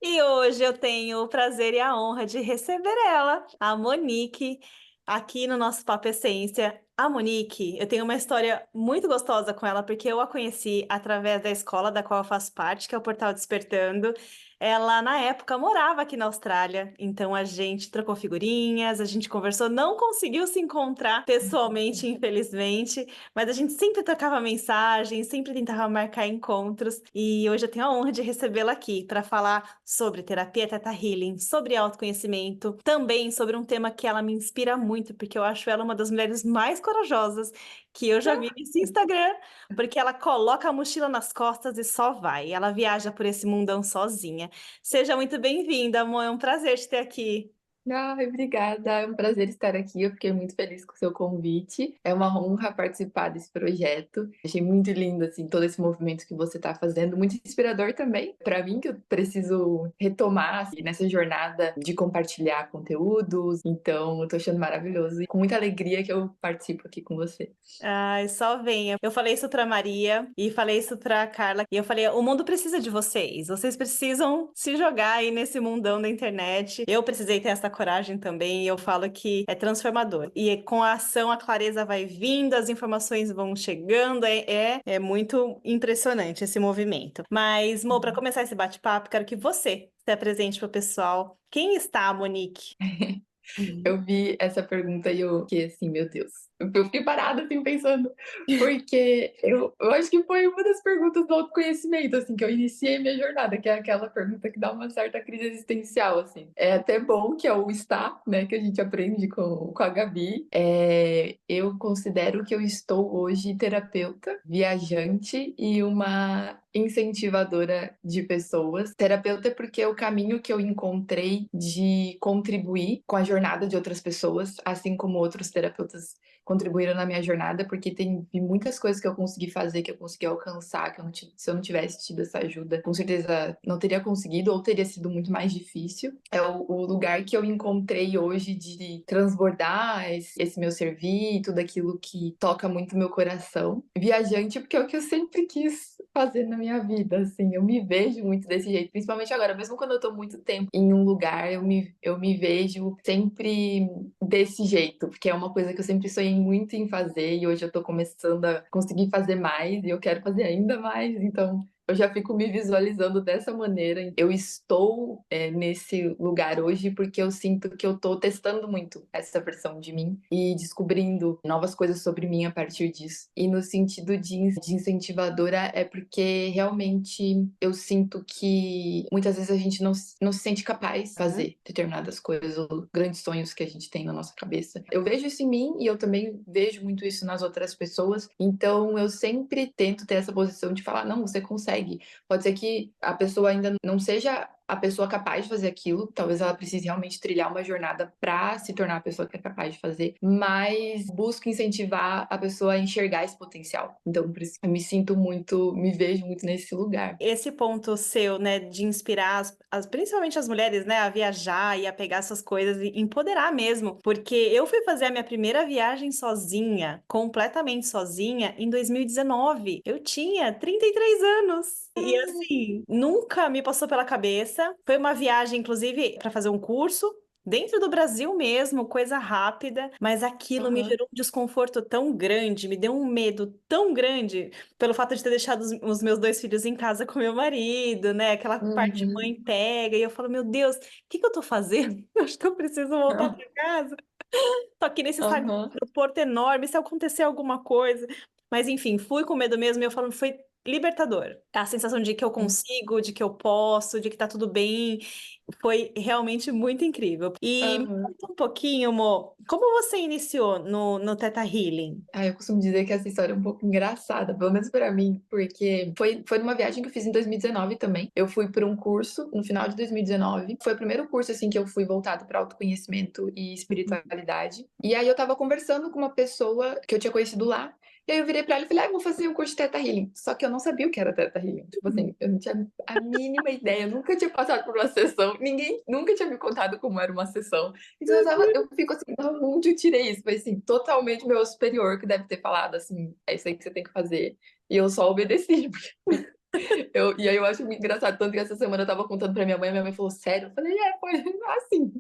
E hoje eu tenho o prazer e a honra de receber ela, a Monique, aqui no nosso Papo Essência. A Monique, eu tenho uma história muito gostosa com ela, porque eu a conheci através da escola da qual eu faço parte, que é o Portal Despertando. Ela, na época, morava aqui na Austrália, então a gente trocou figurinhas, a gente conversou, não conseguiu se encontrar pessoalmente, infelizmente, mas a gente sempre trocava mensagens, sempre tentava marcar encontros, e hoje eu tenho a honra de recebê-la aqui para falar sobre terapia Theta Healing, sobre autoconhecimento, também sobre um tema que ela me inspira muito, porque eu acho ela uma das mulheres mais corajosas que eu já vi nesse Instagram, porque ela coloca a mochila nas costas e só vai. Ela viaja por esse mundão sozinha. Seja muito bem-vinda, amor. É um prazer te ter aqui. Ai, obrigada, é um prazer estar aqui. Eu fiquei muito feliz com o seu convite. É uma honra participar desse projeto. Achei muito lindo assim todo esse movimento que você está fazendo, muito inspirador também para mim que eu preciso retomar assim, nessa jornada de compartilhar conteúdos. Então, eu tô achando maravilhoso e com muita alegria que eu participo aqui com você. Ai, só venha. Eu falei isso pra Maria e falei isso pra Carla. E eu falei: o mundo precisa de vocês. Vocês precisam se jogar aí nesse mundão da internet. Eu precisei ter essa coragem também. E eu falo que é transformador. E com a ação, a clareza vai vindo, as informações vão chegando. É muito impressionante esse movimento. Mas, Mo, para começar esse bate-papo, quero que você se apresente pro pessoal. Quem está a Monique? Eu vi essa pergunta e eu fiquei assim, meu Deus. Eu fiquei parada assim pensando, porque eu acho que foi uma das perguntas do autoconhecimento, assim, que eu iniciei minha jornada, que é aquela pergunta que dá uma certa crise existencial, assim. É até bom que é o estar, né, que a gente aprende com a Gabi. Eu considero que eu estou hoje terapeuta, viajante e uma incentivadora de pessoas. Terapeuta é porque é o caminho que eu encontrei de contribuir com a jornada de outras pessoas, assim como outros terapeutas contribuíram na minha jornada, porque tem muitas coisas que eu consegui fazer, que eu consegui alcançar, que se eu não tivesse tido essa ajuda, com certeza não teria conseguido ou teria sido muito mais difícil. É o lugar que eu encontrei hoje de transbordar esse meu servir, tudo aquilo que toca muito meu coração. Viajante, porque é o que eu sempre quis fazer na minha vida, assim, eu me vejo muito desse jeito, principalmente agora, mesmo quando eu tô muito tempo em um lugar, eu me vejo sempre desse jeito, porque é uma coisa que eu sempre sonhei muito em fazer e hoje eu tô começando a conseguir fazer mais e eu quero fazer ainda mais, então eu já fico me visualizando dessa maneira. Eu estou nesse lugar hoje porque eu sinto que eu estou testando muito essa versão de mim e descobrindo novas coisas sobre mim a partir disso. E no sentido de incentivadora é porque realmente eu sinto que muitas vezes a gente não se sente capaz de fazer determinadas coisas ou grandes sonhos que a gente tem na nossa cabeça. Eu vejo isso em mim e eu também vejo muito isso nas outras pessoas. Então eu sempre tento ter essa posição de falar, não, você consegue. Pode ser que a pessoa ainda não seja a pessoa capaz de fazer aquilo, talvez ela precise realmente trilhar uma jornada para se tornar a pessoa que é capaz de fazer, mas busco incentivar a pessoa a enxergar esse potencial. Então, por isso, eu me vejo muito nesse lugar. Esse ponto seu, né, de inspirar principalmente as mulheres, né, a viajar e a pegar essas coisas e empoderar mesmo, porque eu fui fazer a minha primeira viagem sozinha, completamente sozinha, em 2019. Eu tinha 33 anos. E assim, nunca me passou pela cabeça. Foi uma viagem, inclusive, para fazer um curso. Dentro do Brasil mesmo, coisa rápida, mas aquilo me Aham. gerou um desconforto tão grande, me deu um medo tão grande pelo fato de ter deixado os meus dois filhos em casa com meu marido, né? Aquela parte Uhum. mãe pega, e eu falo, meu Deus, o que que eu tô fazendo? Eu acho que eu preciso voltar para casa. Tô aqui nesse Aham. porto enorme, se acontecer alguma coisa. Mas enfim, fui com medo mesmo, e eu falo, foi libertador. A sensação de que eu consigo, de que eu posso, de que tá tudo bem, foi realmente muito incrível. E me Aham. conta um pouquinho, Mo, como você iniciou no Theta Healing? Eu costumo dizer que essa história é um pouco engraçada, pelo menos pra mim, porque foi numa viagem que eu fiz em 2019 também. Eu fui por um curso no final de 2019. Foi o primeiro curso assim que eu fui voltado para autoconhecimento e espiritualidade. E aí eu tava conversando com uma pessoa que eu tinha conhecido lá. E aí eu virei pra ela e falei, eu vou fazer um curso de Theta Healing. Só que eu não sabia o que era Theta Healing. Tipo assim, eu não tinha a mínima ideia. Eu nunca tinha passado por uma sessão. Ninguém nunca tinha me contado como era uma sessão. Então eu fico assim, da onde eu tirei isso? Foi assim, totalmente meu superior que deve ter falado assim, é isso aí que você tem que fazer. E eu só obedeci. E aí eu acho muito engraçado, tanto que essa semana eu estava contando pra minha mãe falou: "Sério?" Eu falei: "É, foi assim".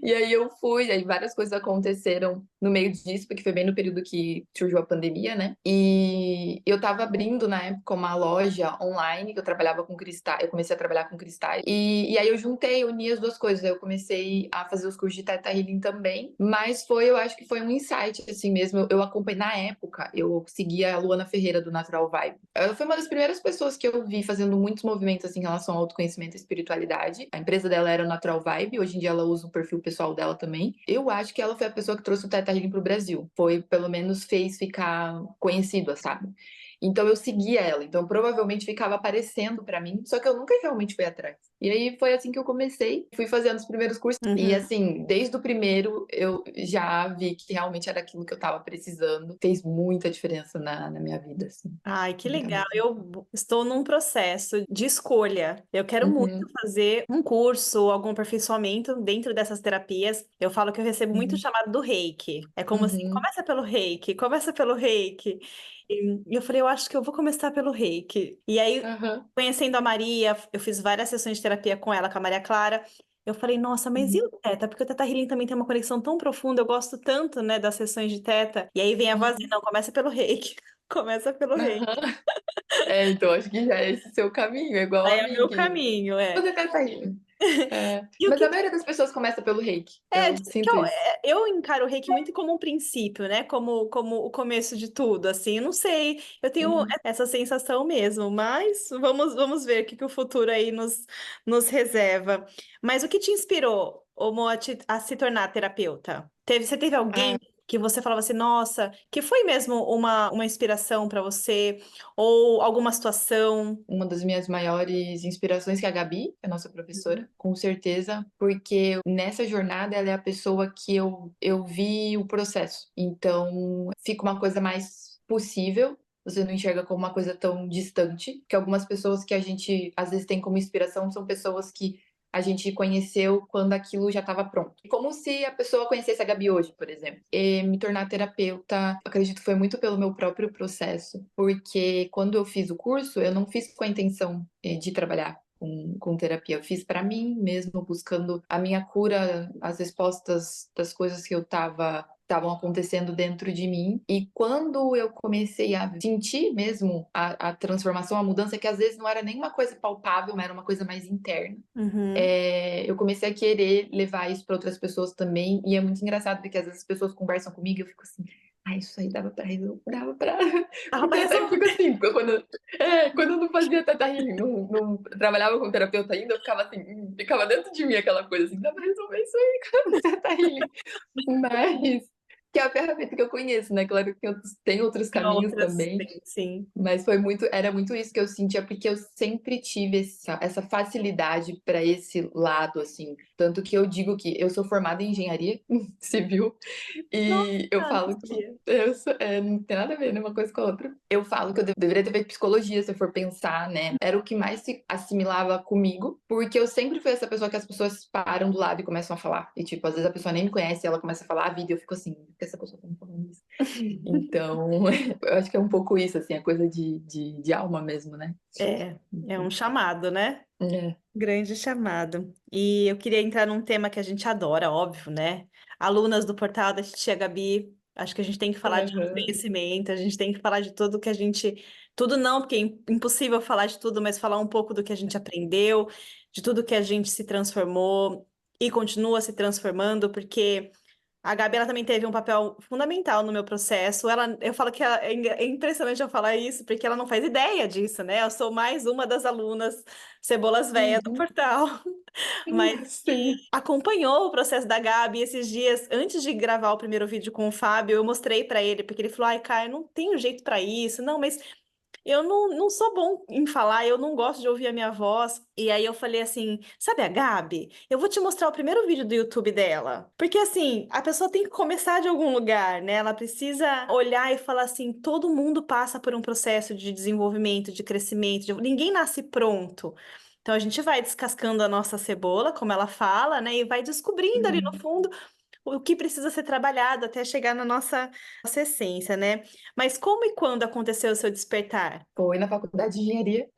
E aí eu fui, aí várias coisas aconteceram no meio disso, porque foi bem no período que surgiu a pandemia, né. E eu estava abrindo na época uma loja online, que eu trabalhava com cristais, eu comecei a trabalhar com cristais, e aí eu juntei, uni as 2 coisas, aí eu comecei a fazer os cursos de Theta Healing também, mas eu acho que foi um insight, assim mesmo, eu acompanhei na época, eu seguia a Luana Ferreira do Natural Vibe. Ela foi uma das primeiras pessoas que eu vi fazendo muitos movimentos, assim, em relação ao autoconhecimento e espiritualidade. A empresa dela era o Natural Vibe, hoje em dia ela usa o perfil pessoal dela também. Eu acho que ela foi a pessoa que trouxe o Theta Healing pro Brasil. Foi, pelo menos, fez ficar conhecido, sabe? Então eu seguia ela, então provavelmente ficava aparecendo pra mim, só que eu nunca realmente fui atrás. E aí foi assim que eu comecei, fui fazendo os primeiros cursos, e Uhum. assim, desde o primeiro eu já vi que realmente era aquilo que eu tava precisando. Fez muita diferença na minha vida, assim, Ai, que muita legal. mesmo. Eu estou num processo de escolha. Eu quero muito Uhum, fazer um curso, algum aperfeiçoamento dentro dessas terapias. Eu falo que eu recebo muito uhum, chamado do Reiki. É como assim, uhum, começa pelo Reiki, começa pelo Reiki. E eu falei, eu acho que eu vou começar pelo Reiki. E aí, aham, conhecendo a Maria, eu fiz várias sessões de terapia com ela, com a Maria Clara. Eu falei, nossa, mas e uhum, o Teta? Porque o Teta Healing também tem uma conexão tão profunda, eu gosto tanto, né, das sessões de Teta. E aí vem a vozinha, uhum, não, começa pelo Reiki. Começa pelo Reiki. aham. É, então acho que já é esse seu caminho, é igual Aí a é o mim, meu que caminho, é. você tá saindo. É, E o mas que a maioria das pessoas começa pelo reiki, é, eu que sinto isso. eu encaro o reiki muito como um princípio, né? Como o começo de tudo, assim. Eu não sei, eu tenho Uhum. essa sensação mesmo, mas vamos ver o que o futuro aí nos reserva. Mas o que te inspirou, Omo, a se tornar terapeuta? Você teve alguém Ah, que você falava assim, nossa, que foi mesmo uma inspiração para você? Ou alguma situação? uma das minhas maiores inspirações que é a Gabi, a nossa professora, com certeza, porque nessa jornada ela é a pessoa que eu vi o processo. Então, fica uma coisa mais possível. Você não enxerga como uma coisa tão distante, que algumas pessoas que a gente às vezes tem como inspiração são pessoas que a gente conheceu quando aquilo já estava pronto. Como se a pessoa conhecesse a Gabi hoje, por exemplo. E me tornar terapeuta, acredito que foi muito pelo meu próprio processo, porque quando eu fiz o curso, eu não fiz com a intenção de trabalhar com terapia. Eu fiz para mim mesmo, buscando a minha cura, as respostas das coisas que eu estavam acontecendo dentro de mim. E quando eu comecei a sentir mesmo a transformação, a mudança, que às vezes não era nem uma coisa palpável, mas era uma coisa mais interna, Uhum. eu comecei a querer levar isso para outras pessoas também. E é muito engraçado, porque às vezes as pessoas conversam comigo e eu fico assim, ah, isso aí dava pra resolver, dava pra. Ah, Porque pra eu sempre fico resolver. assim, quando eu não fazia Teta Healing, não trabalhava com terapeuta ainda, eu ficava assim, ficava dentro de mim aquela coisa assim, dá pra resolver isso aí com Teta Healing. Mas que é a ferramenta que eu conheço, né? Claro que tem outros Tem caminhos outras, também, sim, sim. mas era muito isso que eu sentia, porque eu sempre tive essa facilidade para esse lado, assim. Tanto que eu digo que eu sou formada em engenharia civil, Nossa, e eu não falo que sabia. não tem nada a ver, né, uma coisa com a outra. Eu falo que eu deveria ter feito psicologia, se eu for pensar, né? Era o que mais se assimilava comigo, porque eu sempre fui essa pessoa que as pessoas param do lado e começam a falar. E, tipo, às vezes a pessoa nem me conhece, ela começa a falar a vida, e eu fico assim, por que essa pessoa tá me falando isso? Então, eu acho que é um pouco isso, assim, a coisa de alma mesmo, né? É um chamado, né? É. Grande chamado. E eu queria entrar num tema que a gente adora, óbvio, né? Alunas do portal da Titia Gabi, acho que a gente tem que falar de Aham. conhecimento, a gente tem que falar de tudo que a gente. Tudo não, porque é impossível falar de tudo, mas falar um pouco do que a gente aprendeu, de tudo que a gente se transformou e continua se transformando, porque. A Gabi, ela também teve um papel fundamental no meu processo. Eu falo que é impressionante eu falar isso, porque ela não faz ideia disso, né? Eu sou mais uma das alunas cebolas velhas do Uhum. portal, mas que Sim. acompanhou o processo da Gabi esses dias, antes de gravar o primeiro vídeo com o Fábio, eu mostrei para ele, porque ele falou: ai, Caio, eu não tenho jeito para isso, não, mas eu não sou bom em falar, eu não gosto de ouvir a minha voz. E aí eu falei assim: sabe a Gabi? Eu vou te mostrar o primeiro vídeo do YouTube dela. Porque assim, a pessoa tem que começar de algum lugar, né? Ela precisa olhar e falar assim: todo mundo passa por um processo de desenvolvimento, de crescimento, ninguém nasce pronto. Então a gente vai descascando a nossa cebola, como ela fala, né? E vai descobrindo ali no Uhum. fundo o que precisa ser trabalhado até chegar na nossa essência, né? Mas como e quando aconteceu o seu despertar? Foi na faculdade de engenharia,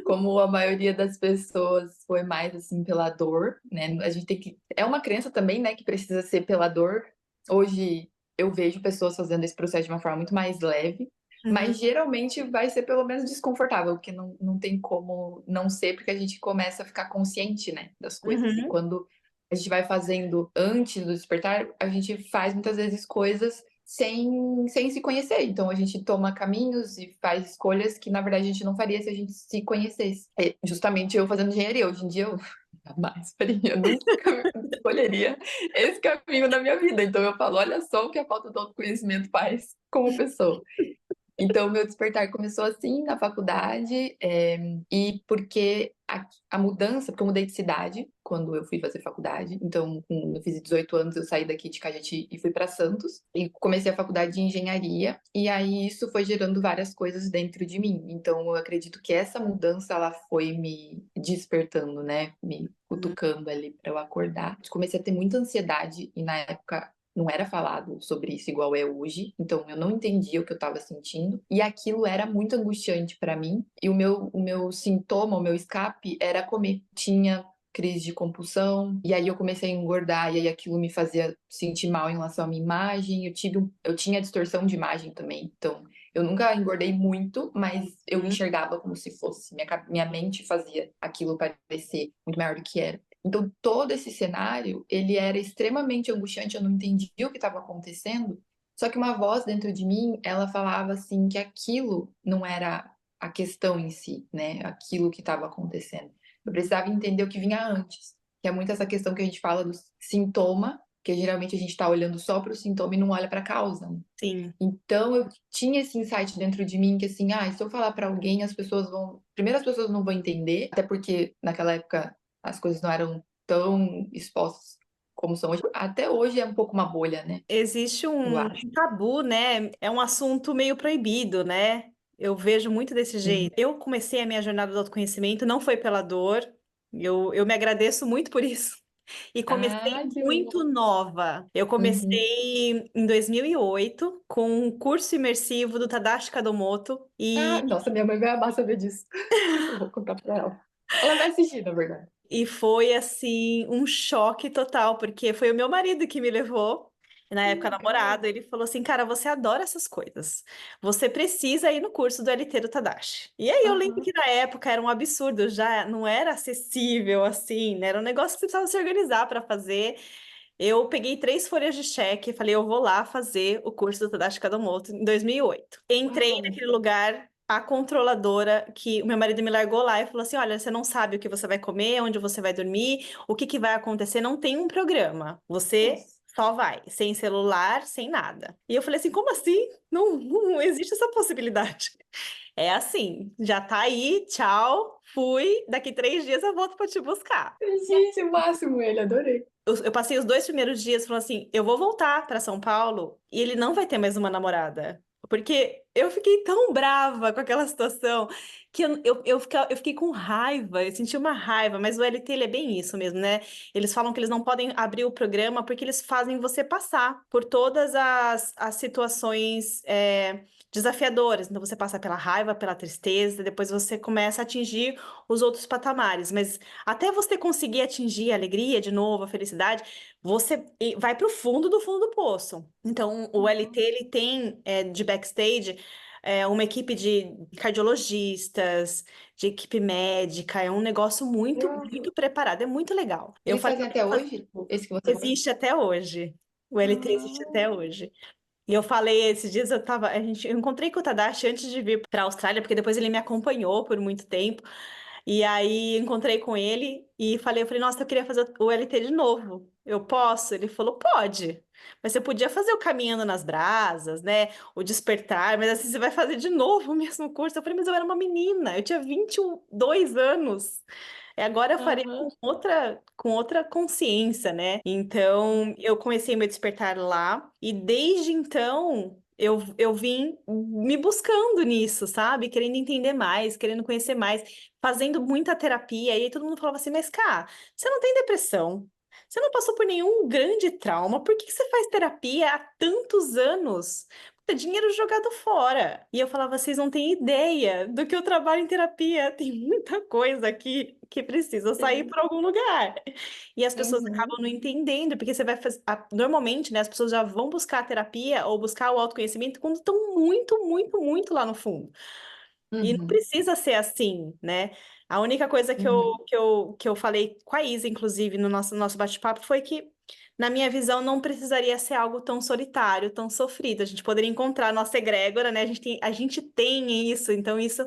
como a maioria das pessoas foi mais assim pela dor, né? A gente tem que é uma crença também, né, que precisa ser pela dor. Hoje eu vejo pessoas fazendo esse processo de uma forma muito mais leve, Uhum, mas geralmente vai ser pelo menos desconfortável, porque não tem como não ser, porque a gente começa a ficar consciente, né, das coisas. E uhum, quando a gente vai fazendo antes do despertar, a gente faz muitas vezes coisas sem se conhecer. Então a gente toma caminhos e faz escolhas que na verdade a gente não faria se a gente se conhecesse. É justamente eu fazendo engenharia. Hoje em dia eu jamais faria, eu nunca escolheria esse caminho na minha vida. Então eu falo, olha só o que a falta do autoconhecimento faz como pessoa. Então, meu despertar começou assim, na faculdade, e porque a mudança, porque eu mudei de cidade quando eu fui fazer faculdade. Então, eu fiz 18 anos, eu saí daqui de Cajati e fui para Santos, e comecei a faculdade de engenharia, e aí isso foi gerando várias coisas dentro de mim. Então, eu acredito que essa mudança, ela foi me despertando, né? Me uhum. cutucando ali para eu acordar. Comecei a ter muita ansiedade, e na época não era falado sobre isso igual é hoje, então eu não entendia o que eu estava sentindo, e aquilo era muito angustiante para mim, e o meu sintoma, o meu escape era comer. Tinha crise de compulsão, e aí eu comecei a engordar, e aí aquilo me fazia sentir mal em relação à minha imagem, eu tinha distorção de imagem também, então eu nunca engordei muito, mas eu Uhum. enxergava como se fosse, minha mente fazia aquilo parecer muito maior do que era. Então, todo esse cenário, ele era extremamente angustiante, eu não entendia o que estava acontecendo, só que uma voz dentro de mim, ela falava assim que aquilo não era a questão em si, né? Aquilo que estava acontecendo. Eu precisava entender o que vinha antes, que é muito essa questão que a gente fala do sintoma, que geralmente a gente está olhando só para o sintoma e não olha para a causa, né? Sim. Então eu tinha esse insight dentro de mim que assim, se eu falar para alguém, as pessoas vão, primeiro as pessoas não vão entender, até porque naquela época as coisas não eram tão expostas como são hoje. Até hoje é um pouco uma bolha, né? Existe Eu um acho. tabu, né? É um assunto meio proibido, né? Eu vejo muito desse Uhum. jeito. Eu comecei a minha jornada do autoconhecimento, não foi pela dor. Eu me agradeço muito por isso. E comecei Ah, que muito legal. nova. Eu Uhum. comecei em 2008 com um curso imersivo do Tadashi Kadomoto. Ah, nossa, minha mãe vai amar saber disso. Eu vou contar pra ela. Ela vai assistir, na verdade. E foi assim um choque total, porque foi o meu marido que me levou. Na Que época, legal. namorado, ele falou assim: Cara, você adora essas coisas. Você precisa ir no curso do LT do Tadashi. E aí eu lembro Aham. que na época era um absurdo, já não era acessível assim, né? Era um negócio que você precisava se organizar para fazer. Eu peguei 3 folhas de cheque e falei: Eu vou lá fazer o curso do Tadashi Kadomoto em 2008. Entrei Uau. naquele lugar. A controladora que o meu marido me largou lá e falou assim: Olha, você não sabe o que você vai comer, onde você vai dormir, o que que vai acontecer, não tem um programa. Você Nossa. só vai, sem celular, sem nada. E eu falei assim: Como assim? Não existe essa possibilidade. É assim, já tá aí, tchau, fui. Daqui 3 dias eu volto para te buscar. Gente, o máximo ele, adorei. Eu passei os 2 primeiros dias falando assim: eu vou voltar para São Paulo e ele não vai ter mais uma namorada. Porque eu fiquei tão brava com aquela situação que eu fiquei com raiva, eu senti uma raiva, mas o LT ele é bem isso mesmo, né? Eles falam que eles não podem abrir o programa porque eles fazem você passar por todas as situações desafiadoras. Então você passa pela raiva, pela tristeza, depois você começa a atingir os outros patamares. Mas até você conseguir atingir a alegria de novo, a felicidade, você vai para o fundo do poço. Então, o LT Uhum. ele tem de backstage uma equipe de cardiologistas, de equipe médica, é um negócio muito, Uau. muito preparado, é muito legal. Eu Eles falei, fazem eu tenho até que fazer. hoje? Esse que você foi? Existe até hoje. O LT existe até Ah, hoje. E eu falei, esses dias eu encontrei com o Tadashi antes de vir para a Austrália, porque depois ele me acompanhou por muito tempo. E aí encontrei com ele e falei, nossa, eu queria fazer o LT de novo. Eu posso? Ele falou, pode. Mas você podia fazer o Caminhando nas Brasas, né? O Despertar, mas assim você vai fazer de novo o mesmo curso. Eu falei, mas eu era uma menina, eu tinha 22 anos. E agora eu faria aham. com outra consciência, né? Então, eu comecei meu despertar lá e desde então eu vim me buscando nisso, sabe? Querendo entender mais, querendo conhecer mais, fazendo muita terapia. E aí todo mundo falava assim: Mas, cara, você não tem depressão. Você não passou por nenhum grande trauma, por que que você faz terapia há tantos anos? Puta, dinheiro jogado fora. E eu falava, vocês não têm ideia do que eu trabalho em terapia. Tem muita coisa aqui que precisa sair Sim. para algum lugar. E as pessoas Uhum. acabam não entendendo, porque você vai fazer. Normalmente, né, as pessoas já vão buscar a terapia ou buscar o autoconhecimento quando estão muito, muito, muito lá no fundo. E não Uhum. precisa ser assim, né? A única coisa Uhum. que eu falei com a Isa, inclusive, no nosso bate-papo, foi que, na minha visão, não precisaria ser algo tão solitário, tão sofrido. A gente poderia encontrar a nossa egrégora, né? A gente tem isso, então isso,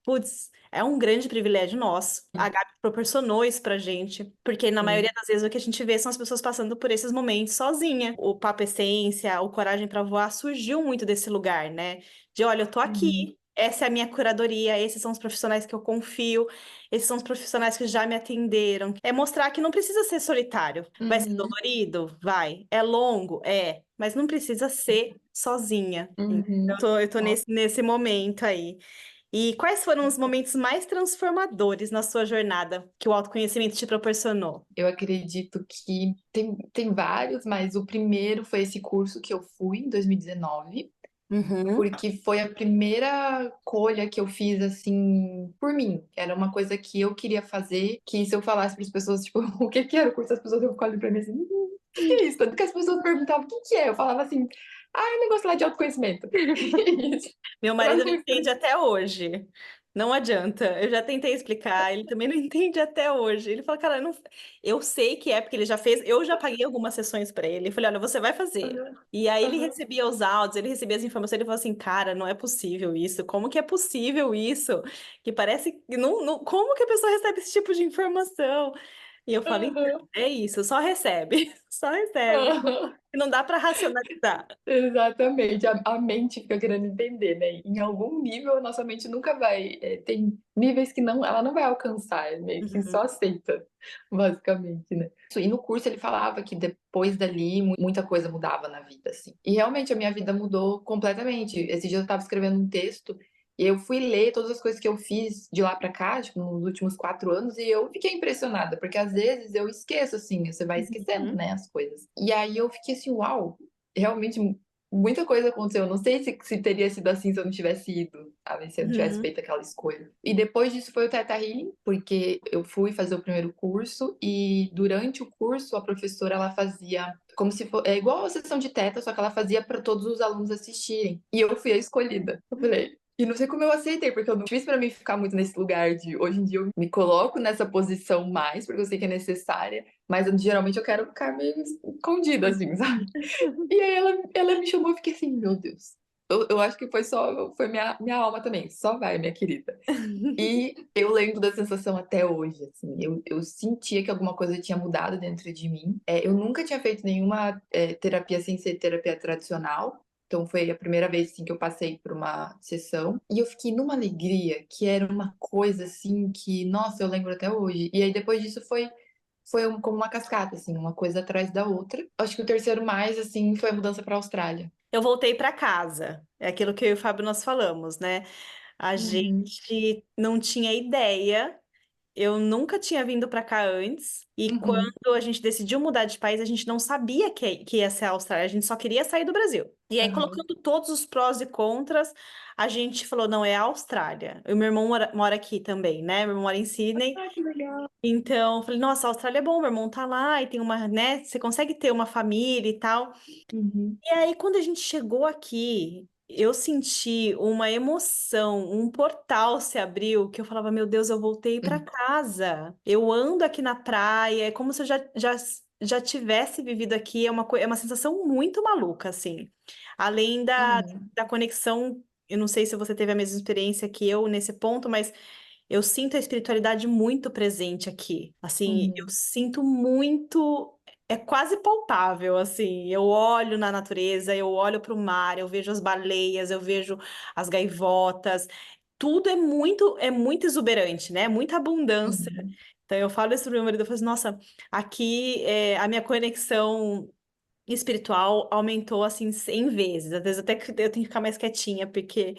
putz, é um grande privilégio nosso. A Gabi proporcionou isso pra gente, porque na maioria Sim. das vezes o que a gente vê são as pessoas passando por esses momentos sozinha. O Papo Essência, o Coragem pra Voar surgiu muito desse lugar, né? De olha, eu tô Uhum. aqui. Essa é a minha curadoria, esses são os profissionais que eu confio, esses são os profissionais que já me atenderam. É mostrar que não precisa ser solitário. Vai ser Uhum. dolorido? Vai. É longo? É. Mas não precisa ser sozinha. Então, Uhum. eu tô Nossa, nesse momento aí. E quais foram os momentos mais transformadores na sua jornada que o autoconhecimento te proporcionou? eu acredito que tem vários, mas o primeiro foi esse curso que eu fui em 2019. Uhum. Porque foi a primeira colha que eu fiz, assim, por mim. Era uma coisa que eu queria fazer, que se eu falasse para as pessoas, tipo, o que que era o curso, as pessoas iam ficar olhando pra mim assim, o que é isso? Tanto que as pessoas perguntavam, o que que é? Eu falava assim, é um negócio lá de autoconhecimento. Isso. Meu Pra marido não não entende explicar. até hoje. Não adianta. Eu já tentei explicar, ele também não entende até hoje. Ele fala, cara, eu sei que é porque ele já fez, eu já paguei algumas sessões para ele. Eu falei, olha, você vai fazer. E aí ele Aham. recebia os áudios, ele recebia as informações, ele falou assim, cara, não é possível isso. Como que é possível isso? Que parece que como que a pessoa recebe esse tipo de informação? E eu falo, então, Aham. é isso, só recebe, só recebe. Aham. Não dá para racionalizar. Exatamente, a mente fica querendo entender, né? Em algum nível, a nossa mente nunca vai. Tem níveis que não, ela não vai alcançar, é meio que só Uhum. aceita, basicamente, né? E no curso ele falava que depois dali muita coisa mudava na vida, assim. E realmente a minha vida mudou completamente. Esse dia eu estava escrevendo um texto e eu fui ler todas as coisas que eu fiz de lá pra cá, tipo, nos últimos 4 anos, e eu fiquei impressionada, porque às vezes eu esqueço, assim, você vai esquecendo, Uhum. né, as coisas. E aí eu fiquei assim, uau! Realmente muita coisa aconteceu. Eu não sei se teria sido assim se eu não tivesse ido, sabe? Se eu não tivesse Uhum. feito aquela escolha. E depois disso foi o Theta Healing, porque eu fui fazer o primeiro curso e durante o curso a professora ela fazia como se fosse é igual a sessão de Theta, só que ela fazia para todos os alunos assistirem. E eu fui a escolhida. Eu falei, e não sei como eu aceitei, porque eu não fiz pra mim ficar muito nesse lugar de hoje em dia eu me coloco nessa posição mais, porque eu sei que é necessária, mas geralmente eu quero ficar meio escondida, assim, sabe? E aí ela me chamou e fiquei assim, meu Deus. Eu acho que foi minha alma também. Só vai, minha querida. E eu lembro da sensação até hoje, assim. Eu sentia que alguma coisa tinha mudado dentro de mim. Eu nunca tinha feito nenhuma terapia sem ser terapia tradicional. Então foi a primeira vez assim, que eu passei por uma sessão. E eu fiquei numa alegria que era uma coisa assim que, nossa, eu lembro até hoje. E aí depois disso como uma cascata, assim, uma coisa atrás da outra. Acho que o terceiro mais, assim, foi a mudança para a Austrália. Eu voltei para casa. É aquilo que eu e o Fábio nós falamos, né? A Uhum, gente não tinha ideia. Eu nunca tinha vindo para cá antes. E uhum, quando a gente decidiu mudar de país, a gente não sabia que ia ser a Austrália. A gente só queria sair do Brasil. E aí, aham. colocando todos os prós e contras, a gente falou: não, é a Austrália. O meu irmão mora aqui também, né? Meu irmão mora em Sydney. Ah, que legal. Então, eu falei: nossa, a Austrália é bom. Meu irmão tá lá e tem uma, né? Você consegue ter uma família e tal. Uhum, E aí, quando a gente chegou aqui, eu senti uma emoção, um portal se abriu, que eu falava, meu Deus, eu voltei para uhum, casa. Eu ando aqui na praia, é como se eu já tivesse vivido aqui. É uma sensação muito maluca, assim. Além uhum, da conexão, eu não sei se você teve a mesma experiência que eu nesse ponto, mas eu sinto a espiritualidade muito presente aqui. Assim, eu uhum, sinto muito, é quase palpável, assim. Eu olho na natureza, eu olho para o mar, eu vejo as baleias, eu vejo as gaivotas. Tudo é muito exuberante, né? Muita abundância. uhum, Então eu falo isso pro meu marido, eu falo assim, nossa, aqui a minha conexão espiritual aumentou assim 100 vezes. Às vezes até que eu tenho que ficar mais quietinha, porque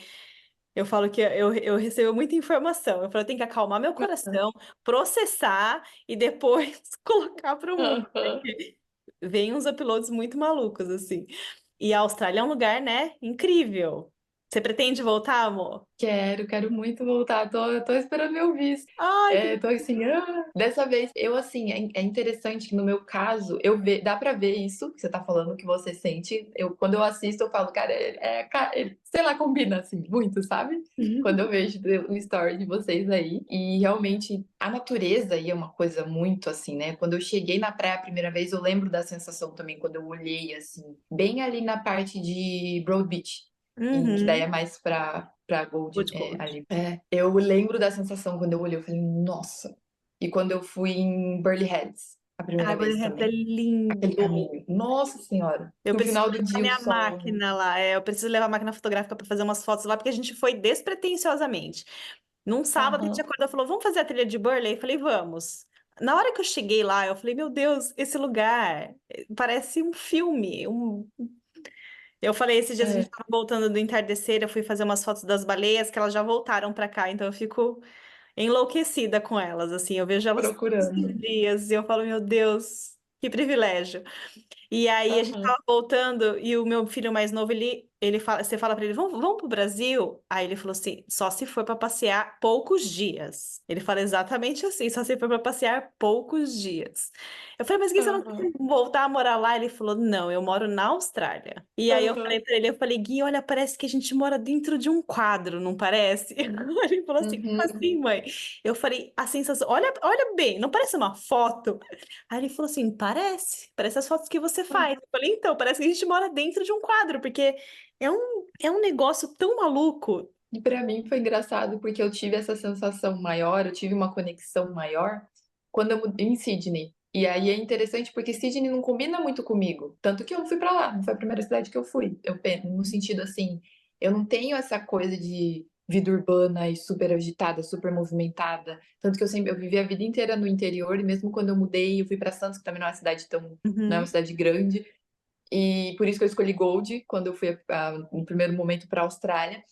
Eu falo que eu recebo muita informação. Eu falo, eu tenho que acalmar meu coração, processar e depois colocar para o mundo, Aham. porque vem uns uploads muito malucos, assim. E a Austrália é um lugar, né, incrível. Você pretende voltar, amor? Quero muito voltar. Tô esperando meu visto. Ai, que... Tô assim, dessa vez, eu assim, é interessante que no meu caso, dá pra ver isso que você tá falando, que você sente. Quando eu assisto, eu falo, cara, sei lá, combina assim, muito, sabe? Quando eu vejo o story de vocês aí. E realmente, a natureza aí é uma coisa muito assim, né? Quando eu cheguei na praia a primeira vez, eu lembro da sensação também, quando eu olhei assim, bem ali na parte de Broad Beach que daí é Uhum. mais pra Gold, Good Coach. ali. Eu lembro da sensação quando eu olhei, eu falei, nossa. E quando eu fui em Burley Heads, a Ai, primeira vez Borderlands é também, aquele lindo. caminho, nossa senhora. Eu No preciso final do levar dia, o minha sol. máquina lá. Eu preciso levar a máquina fotográfica para fazer umas fotos lá, porque a gente foi despretensiosamente. Num sábado, a gente Aham, acordou e falou: vamos fazer a trilha de Burley? Eu falei: vamos. Na hora que eu cheguei lá, eu falei: meu Deus, esse lugar parece um filme. Eu falei: esses dias a gente é, estava voltando do entardecer, eu fui fazer umas fotos das baleias, que elas já voltaram para cá, então eu fico enlouquecida com elas. Assim, eu vejo elas todos procurando. os dias e eu falo: meu Deus, que privilégio. E aí a gente Aham, tava voltando e o meu filho mais novo, ele fala, você fala pra ele, vamos pro Brasil? Aí ele falou assim, só se for para passear poucos dias. Ele fala exatamente assim, só se for para passear poucos dias. Eu falei, mas Gui, você não quer aham, voltar a morar lá? Ele falou, não, eu moro na Austrália. E aí eu falei aham, pra ele, eu falei, Gui, olha, parece que a gente mora dentro de um quadro, não parece? Ele falou assim, como assim, uhum. mãe? Eu falei, a sensação, olha bem, não parece uma foto? Aí ele falou assim: parece as fotos que você faz. Eu falei: então, parece que a gente mora dentro de um quadro, porque é um negócio tão maluco. E pra mim foi engraçado porque eu tive essa sensação maior, eu tive uma conexão maior quando eu mudei em Sydney. E aí é interessante porque Sydney não combina muito comigo, tanto que eu não fui pra lá, não foi a primeira cidade que eu fui. No sentido assim, eu não tenho essa coisa de vida urbana e super agitada, super movimentada, tanto que eu vivi a vida inteira no interior e mesmo quando eu mudei, eu fui pra Santos, que também não é uma cidade não é uma Uhum. cidade grande, e por isso que eu escolhi Gold quando eu fui no primeiro momento para a Austrália.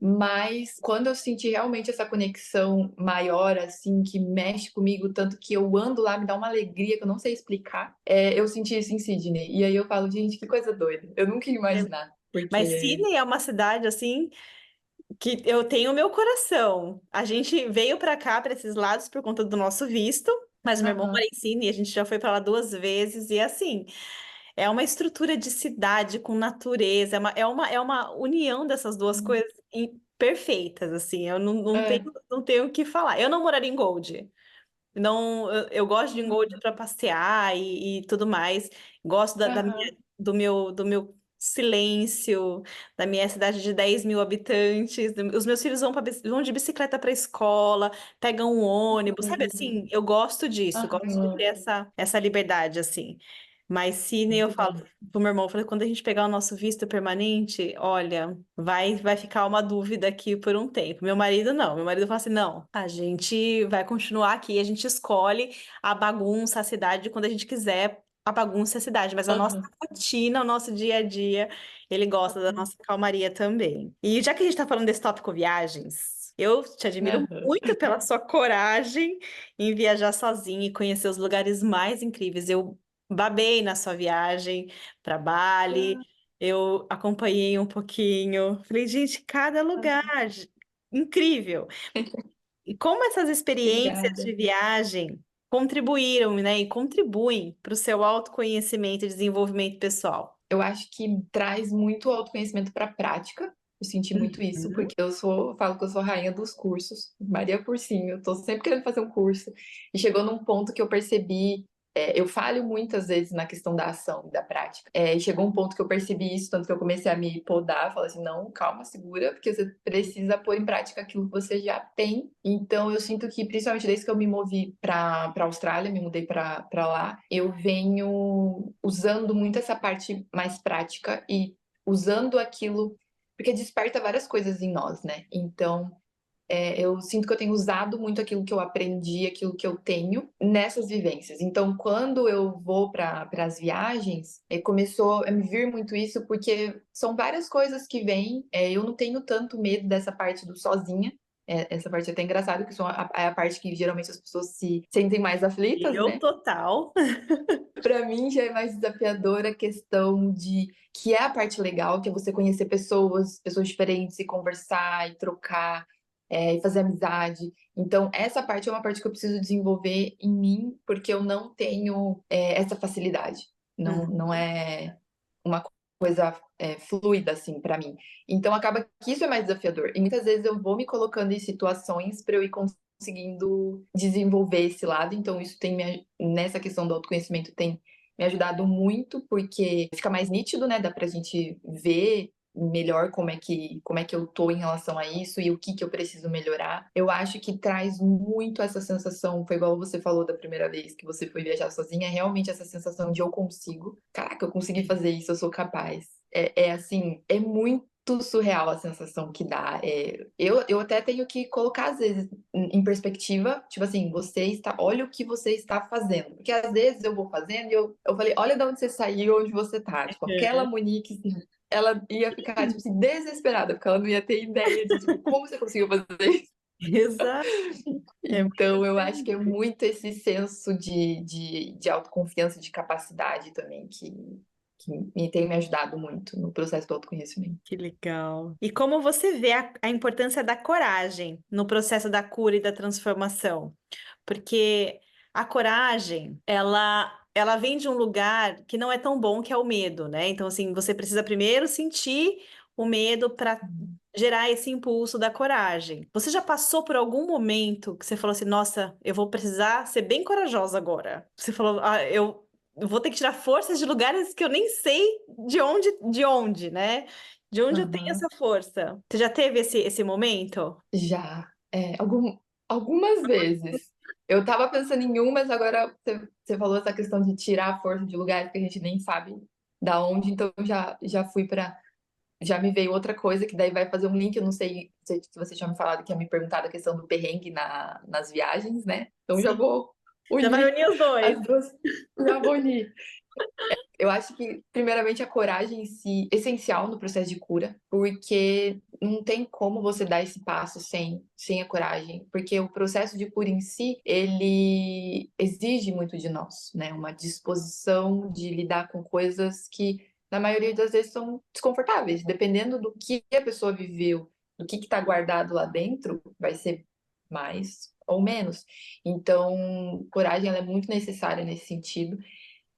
Mas quando eu senti realmente essa conexão maior, assim, que mexe comigo, tanto que eu ando lá, me dá uma alegria que eu não sei explicar, eu senti isso em Sydney. E aí eu falo, gente, que coisa doida. Eu nunca ia É. imaginar. Mas Porque. Sydney é uma cidade assim que eu tenho o meu coração. A gente veio para cá, para esses lados, por conta do nosso visto. Mas meu irmão mora Aham, em Sydney, a gente já foi para lá 2 vezes, e assim, é uma estrutura de cidade com natureza, é uma união dessas duas coisas perfeitas, assim, eu não tenho, é, não tenho o que falar. Eu não moraria em Gold. Não, eu gosto de Gold uhum, para passear e tudo mais. Gosto aham, do meu silêncio, da minha cidade de 10 mil habitantes. Os meus filhos vão de bicicleta para a escola, pegam um ônibus, sabe uhum, assim? Eu gosto disso, gosto de ter aham. essa liberdade, assim. Mas se nem eu Muito falo bom. pro meu irmão, eu falei, quando a gente pegar o nosso visto permanente, olha, vai ficar uma dúvida aqui por um tempo. Meu marido não, meu marido fala assim, não, a gente vai continuar aqui, a gente escolhe a bagunça, a cidade quando a gente quiser. A bagunça é a cidade, mas a nossa Aham, rotina, o nosso dia a dia, ele gosta da nossa calmaria também. E já que a gente tá falando desse tópico viagens, eu te admiro aham, muito pela sua coragem em viajar sozinha e conhecer os lugares mais incríveis. Eu babei na sua viagem para Bali, eu acompanhei um pouquinho. Falei, gente, cada lugar aham. incrível. E como essas experiências Obrigada. de viagem contribuíram, né, e contribuem para o seu autoconhecimento e desenvolvimento pessoal? Eu acho que traz muito autoconhecimento para a prática. Eu senti muito isso, Uhum. porque falo que eu sou a rainha dos cursos, Maria Cursinho, eu tô sempre querendo fazer um curso. E chegou num ponto que eu percebi, eu falho muitas vezes na questão da ação e da prática. E chegou um ponto que eu percebi isso, tanto que eu comecei a me podar, falei assim, não, calma, segura, porque você precisa pôr em prática aquilo que você já tem. Então eu sinto que, principalmente desde que eu me movi para Austrália, me mudei para lá, eu venho usando muito essa parte mais prática e usando aquilo porque desperta várias coisas em nós, né? Então, eu sinto que eu tenho usado muito aquilo que eu aprendi, aquilo que eu tenho nessas vivências. Então, quando eu vou para as viagens, começou a me vir muito isso, porque são várias coisas que vêm. Eu não tenho tanto medo dessa parte do sozinha. Essa parte é até engraçada, que é a parte que geralmente as pessoas se sentem mais aflitas, Eu né? total. Para mim já é mais desafiadora a questão de que é a parte legal, que é você conhecer pessoas diferentes e conversar e trocar, e fazer amizade. Então, essa parte é uma parte que eu preciso desenvolver em mim, porque eu não tenho, essa facilidade. Não Uhum. é uma coisa, fluida, assim, para mim. Então acaba que isso é mais desafiador. E muitas vezes eu vou me colocando em situações para eu ir conseguindo desenvolver esse lado, então isso tem nessa questão do autoconhecimento tem me ajudado muito, porque fica mais nítido, né, dá pra gente ver melhor como é que eu tô em relação a isso e o que eu preciso melhorar. Eu acho que traz muito essa sensação, foi igual você falou da primeira vez que você foi viajar sozinha, é realmente essa sensação de eu consigo. Caraca, eu consegui fazer isso, eu sou capaz. Assim, é muito surreal a sensação que dá. Eu até tenho que colocar, às vezes, em perspectiva, tipo assim, olha o que você está fazendo. Porque às vezes eu vou fazendo e eu falei, olha de onde você saiu, onde você tá. Tipo, aquela Monique, assim, ela ia ficar, tipo assim, desesperada, porque ela não ia ter ideia de, tipo, como você conseguiu fazer isso. Exato. É muito Então, eu acho que é interessante. muito esse senso de autoconfiança, de capacidade também, que me tem me ajudado muito no processo do autoconhecimento. Que legal. E como você vê a importância da coragem no processo da cura e da transformação? Porque a coragem, ela vem de um lugar que não é tão bom, que é o medo, né? Então, assim, você precisa primeiro sentir o medo para gerar esse impulso da coragem. Você já passou por algum momento que você falou assim, nossa, eu vou precisar ser bem corajosa agora? Você falou, eu vou ter que tirar forças de lugares que eu nem sei de onde, né? De onde eu tenho Aham. essa força? Você já teve esse momento? Já, algumas vezes. Eu estava pensando em uma, mas agora você falou essa questão de tirar a força de lugares que a gente nem sabe da onde, então eu já fui para. Já me veio outra coisa, que daí vai fazer um link, eu não sei se você tinha me falado, que ia me perguntar da questão do perrengue nas viagens, né? Então já Sim. vou Já vai unir unir os dois. as duas, já vou unir. Eu acho que, primeiramente, a coragem em si é essencial no processo de cura, porque não tem como você dar esse passo sem a coragem, porque o processo de cura em si, ele exige muito de nós, né? Uma disposição de lidar com coisas que, na maioria das vezes, são desconfortáveis. Dependendo do que a pessoa viveu, do que está guardado lá dentro, vai ser mais ou menos. Então, coragem ela é muito necessária nesse sentido.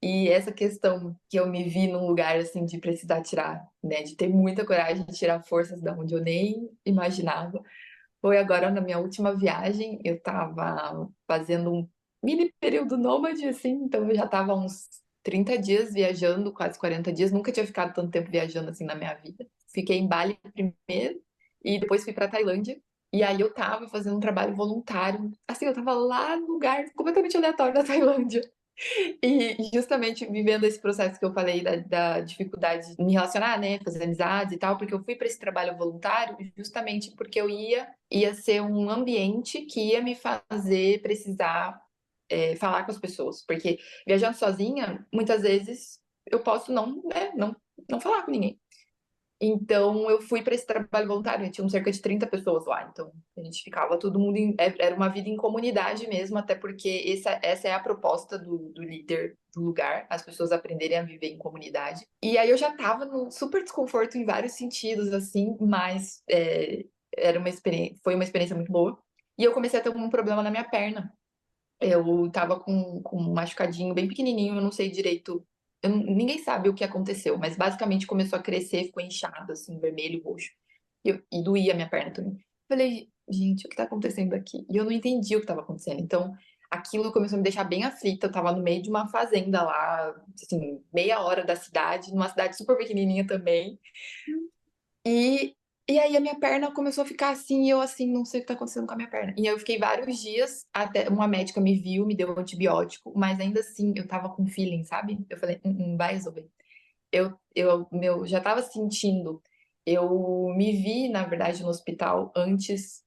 E essa questão que eu me vi num lugar assim de precisar tirar, né, de ter muita coragem de tirar forças da onde eu nem imaginava, foi agora na minha última viagem. Eu estava fazendo um mini período nômade, assim, então eu já estava uns 30 dias viajando, quase 40 dias, nunca tinha ficado tanto tempo viajando assim na minha vida. Fiquei em Bali primeiro e depois fui para Tailândia. E aí eu estava fazendo um trabalho voluntário, assim, eu estava lá no lugar completamente aleatório da Tailândia. E justamente vivendo esse processo que eu falei da dificuldade de me relacionar, né, fazer amizades e tal, porque eu fui para esse trabalho voluntário justamente porque ia ser um ambiente que ia me fazer precisar falar com as pessoas, porque viajando sozinha, muitas vezes eu posso não, né, não falar com ninguém. Então, eu fui para esse trabalho voluntário, tinham cerca de 30 pessoas lá, então a gente ficava todo mundo era uma vida em comunidade mesmo, até porque essa é a proposta do líder do lugar, as pessoas aprenderem a viver em comunidade. E aí eu já estava num super desconforto em vários sentidos, assim, mas foi uma experiência muito boa. E eu comecei a ter um problema na minha perna. Eu estava com um machucadinho bem pequenininho, eu não sei direito, ninguém sabe o que aconteceu, mas basicamente começou a crescer, ficou inchado, assim, vermelho, roxo. E doía a minha perna também. Falei, gente, o que tá acontecendo aqui? E eu não entendi o que estava acontecendo. Então, aquilo começou a me deixar bem aflita. Eu estava no meio de uma fazenda lá, assim, meia hora da cidade, numa cidade super pequenininha também. E, e aí a minha perna começou a ficar assim, e eu assim, não sei o que tá acontecendo com a minha perna. E aí eu fiquei vários dias, até uma médica me viu, me deu um antibiótico, mas ainda assim eu tava com feeling, sabe? Eu falei, vai resolver. Já tava sentindo. Eu me vi, na verdade, no hospital antes.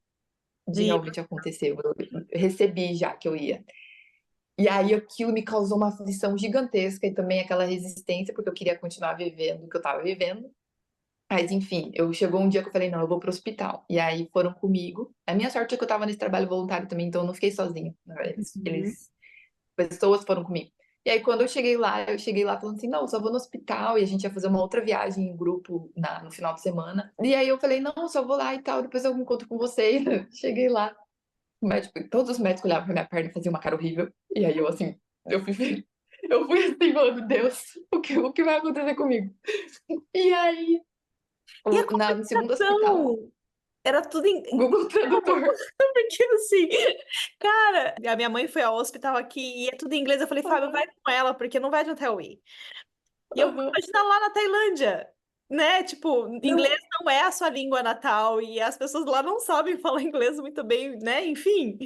de E realmente acontecer. Eu recebi já que eu ia. E aí aquilo me causou uma aflição gigantesca e também aquela resistência, porque eu queria continuar vivendo o que eu estava vivendo. Mas enfim, eu chegou um dia que eu falei, não, eu vou pro hospital. E aí foram comigo. A minha sorte é que eu estava nesse trabalho voluntário também, então eu não fiquei sozinha. Na verdade, Uhum. eles pessoas foram comigo. E aí, quando eu cheguei lá falando assim, não, só vou no hospital, e a gente ia fazer uma outra viagem em grupo no final de semana. E aí eu falei, não, só vou lá e tal, depois eu me encontro com vocês. Cheguei lá, o médico, todos os médicos olhavam pra minha perna e faziam uma cara horrível. E aí eu assim, eu fui, eu fui assim, falando, Deus, o que vai acontecer comigo? E aí, e a no segundo hospital, comunicação? Era tudo em Google Tradutor. porque assim, cara, a minha mãe foi ao hospital aqui e é tudo em inglês. Eu falei, Fábio, vai com ela, porque não vai adiantar eu ir. E eu Aham. imagina lá na Tailândia, né? Tipo, inglês Não, não é a sua língua natal e as pessoas lá não sabem falar inglês muito bem, né? Enfim.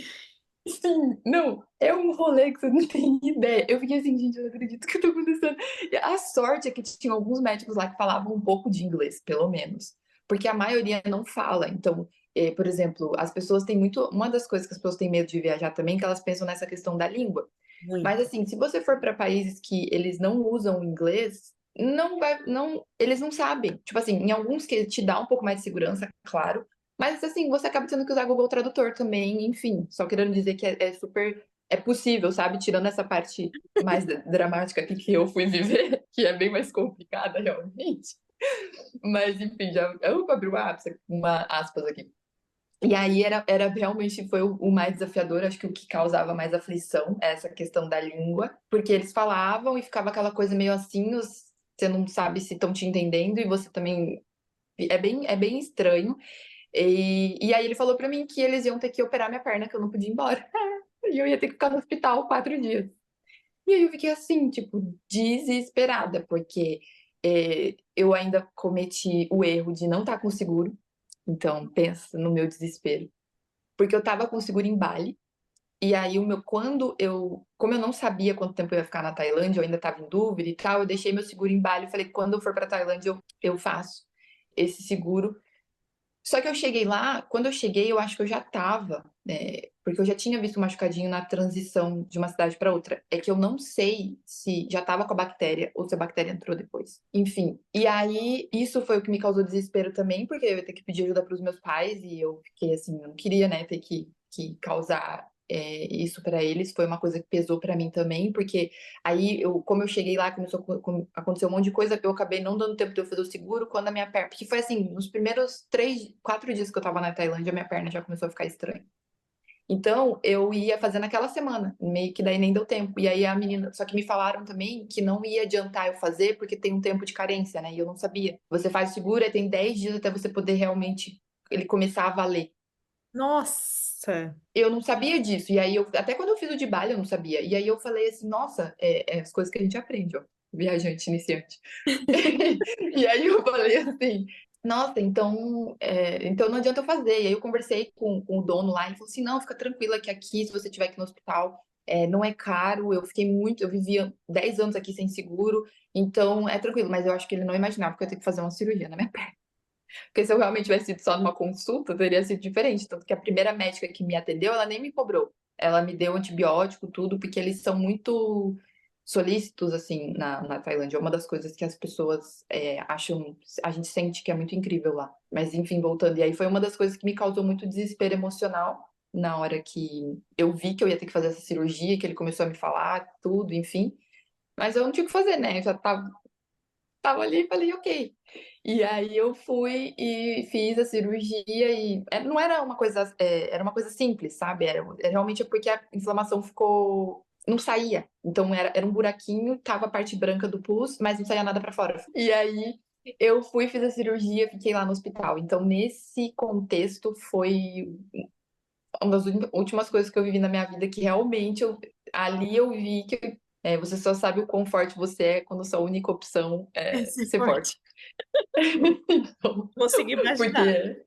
sim, não, é um rolê que você não tem ideia. Eu fiquei assim, gente, eu não acredito que tá acontecendo. E a sorte é que tinha alguns médicos lá que falavam um pouco de inglês, pelo menos. Porque a maioria não fala. Então, por exemplo, as pessoas têm muito. Uma das coisas que as pessoas têm medo de viajar também, é que elas pensam nessa questão da língua. Mas Muito. assim, se você for para países que eles não usam o inglês, não vai, não, eles não sabem. Tipo assim, em alguns que te dá um pouco mais de segurança, claro, mas assim, você acaba tendo que usar Google Tradutor também, enfim, só querendo dizer que é super é possível, sabe? Tirando essa parte mais dramática aqui que eu fui viver, que é bem mais complicada realmente. Mas enfim, já eu vou abrir uma aspas aqui. E aí era realmente foi o mais desafiador, acho que o que causava mais aflição, essa questão da língua, porque eles falavam e ficava aquela coisa meio assim, você não sabe se estão te entendendo e você também é bem estranho. E aí ele falou pra mim que eles iam ter que operar minha perna, que eu não podia ir embora. E eu ia ter que ficar no hospital 4 dias. E aí eu fiquei assim, tipo, desesperada, porque eu ainda cometi o erro de não estar com seguro. Então, pensa no meu desespero. Porque eu tava com seguro em Bali, e aí como eu não sabia quanto tempo eu ia ficar na Tailândia, eu ainda tava em dúvida e tal, eu deixei meu seguro em Bali e falei, quando eu for pra Tailândia, eu faço esse seguro. Só que eu cheguei lá, quando eu cheguei, eu acho que eu já tava, porque eu já tinha visto um machucadinho na transição de uma cidade para outra. É que eu não sei se já tava com a bactéria ou se a bactéria entrou depois. Enfim, e aí isso foi o que me causou desespero também, porque eu ia ter que pedir ajuda para os meus pais e eu fiquei assim, eu não queria, né, ter que causar isso para eles. Foi uma coisa que pesou para mim também, porque aí, como eu cheguei lá, começou a acontecer um monte de coisa, eu acabei não dando tempo de eu fazer o seguro quando a minha perna. Porque foi assim, nos primeiros 3, 4 dias que eu tava na Tailândia, minha perna já começou a ficar estranha. Então, eu ia fazer naquela semana, meio que daí nem deu tempo. E aí a menina. Só que me falaram também que não ia adiantar eu fazer, porque tem um tempo de carência, né? E eu não sabia. Você faz o seguro e tem 10 dias até você poder realmente ele começar a valer. Nossa. Eu não sabia disso. E aí, até quando eu fiz o de Bali, eu não sabia. E aí eu falei assim, nossa, é as coisas que a gente aprende, ó. Viajante iniciante. E aí eu falei assim, nossa, então não adianta eu fazer. E aí eu conversei com o dono lá, ele falou assim, não, fica tranquila que aqui, se você estiver aqui no hospital, não é caro. Eu vivia 10 anos aqui sem seguro, então é tranquilo. Mas eu acho que ele não imaginava que eu ia ter que fazer uma cirurgia na minha perna. Porque se eu realmente tivesse sido só numa consulta, teria sido diferente. Tanto que a primeira médica que me atendeu, ela nem me cobrou. Ela me deu antibiótico, tudo, porque eles são muito solícitos, assim, na Tailândia. É uma das coisas que as pessoas acham, a gente sente que é muito incrível lá. Mas, enfim, voltando. E aí foi uma das coisas que me causou muito desespero emocional na hora que eu vi que eu ia ter que fazer essa cirurgia, que ele começou a me falar tudo, enfim. Mas eu não tinha o que fazer, né? Eu já tava ali e falei, ok. E aí eu fui e fiz a cirurgia e não era uma coisa, era uma coisa simples, sabe? Realmente porque a inflamação ficou, não saía. Então era um buraquinho, tava a parte branca do pus, mas não saía nada pra fora. E aí eu fui, fiz a cirurgia, fiquei lá no hospital. Então nesse contexto foi uma das últimas coisas que eu vivi na minha vida que realmente ali eu vi que você só sabe o quão forte você é quando sua única opção é Esse é ser forte. forte. Então, Consigo imaginar. porque